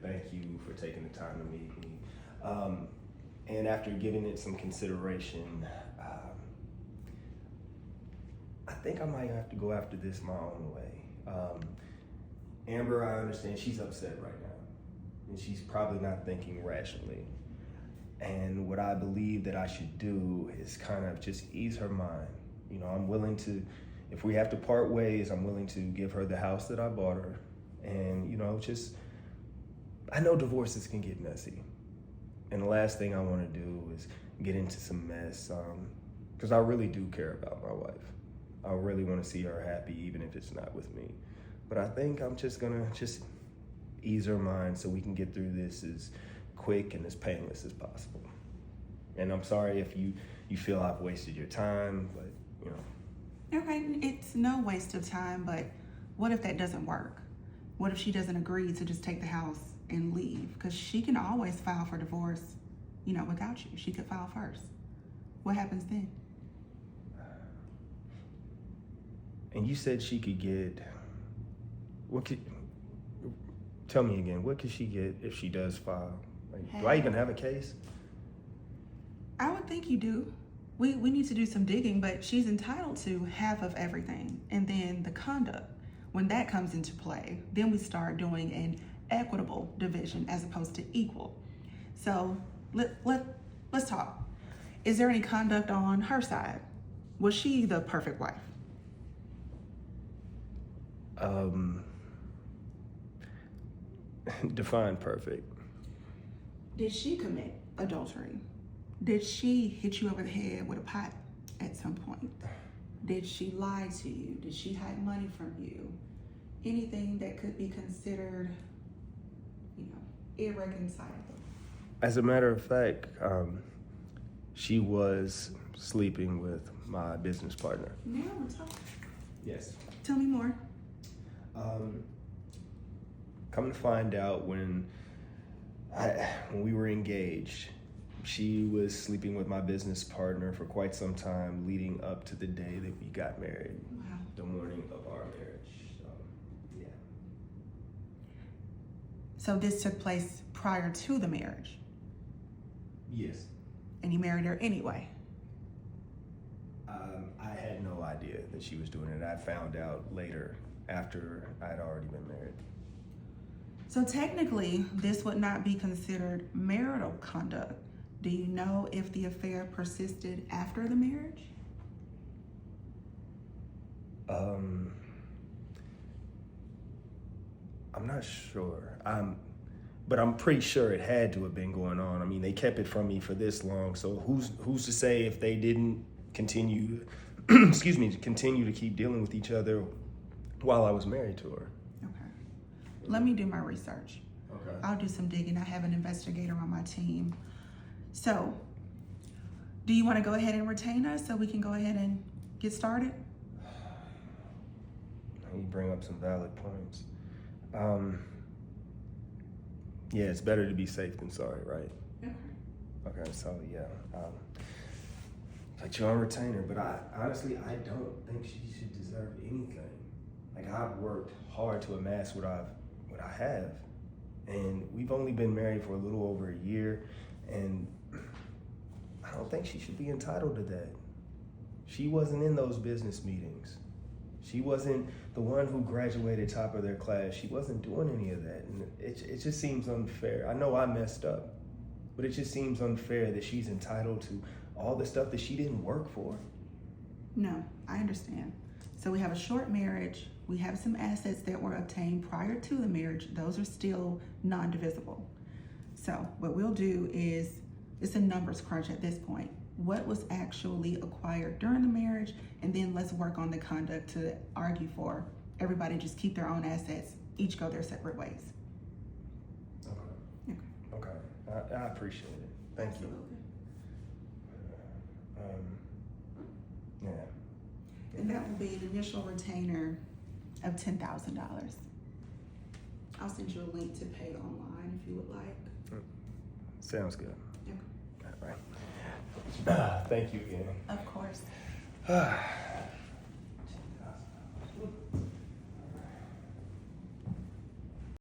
said, thank you for taking the time to meet me. And after giving it some consideration, I think I might have to go after this my own way. Amber, I understand she's upset right now, and she's probably not thinking rationally. And what I believe that I should do is kind of just ease her mind. You know, I'm willing to, if we have to part ways, I'm willing to give her the house that I bought her. And, you know, just, I know divorces can get messy. And the last thing I want to do is get into some mess, because I really do care about my wife. I really want to see her happy, even if it's not with me. But I think I'm just gonna ease her mind so we can get through this as quick and as painless as possible. And I'm sorry if you feel I've wasted your time, but you know. Okay, it's no waste of time, but what if that doesn't work? What if she doesn't agree to just take the house and leave? Because she can always file for divorce, you know, without you. She could file first. What happens then? And you said she could get, tell me again, what could she get if she does file? Like, do I even have a case? I would think you do. We need to do some digging, but she's entitled to half of everything. And then the conduct, when that comes into play, then we start doing an equitable division as opposed to equal. So let's talk. Is there any conduct on her side? Was she the perfect wife? Define perfect. Did she commit adultery? Did she hit you over the head with a pot at some point? Did she lie to you? Did she hide money from you? Anything that could be considered, you know, irreconcilable? As a matter of fact, she was sleeping with my business partner. Now we're talking. Yes. Tell me more. Come to find out, when we were engaged, she was sleeping with my business partner for quite some time leading up to the day that we got married. Wow. The morning of our marriage. Yeah. So this took place prior to the marriage, Yes. and you married her anyway. I had no idea that she was doing it. I found out later after I had already been married. So technically, this would not be considered marital conduct. Do you know if the affair persisted after the marriage? I'm not sure. But I'm pretty sure it had to have been going on. I mean, they kept it from me for this long, so who's to say if they didn't continue, continue to keep dealing with each other while I was married to her. Okay. Let me do my research. Okay. I'll do some digging. I have an investigator on my team. So, do you want to go ahead and retain us so we can go ahead and get started? You bring up some valid points. Yeah, it's better to be safe than sorry, right? Okay, so yeah. Put you on retainer, but honestly, I don't think she should deserve anything. Like, I've worked hard to amass what I have, and we've only been married for a little over a year, and I don't think she should be entitled to that. She wasn't in those business meetings. She wasn't the one who graduated top of their class. She wasn't doing any of that, and it just seems unfair. I know I messed up, but it just seems unfair that she's entitled to all the stuff that she didn't work for. No, I understand. So we have a short marriage. We have some assets that were obtained prior to the marriage. Those are still non-divisible. So what we'll do is, it's a numbers crunch at this point. What was actually acquired during the marriage, and then let's work on the conduct to argue for everybody just keep their own assets, each go their separate ways. Okay. I appreciate it. Thank you. Yeah. And that will be an initial retainer of $10,000. I'll send you a link to pay online if you would like. Sounds good. Okay. All right. Thank you again. Of course.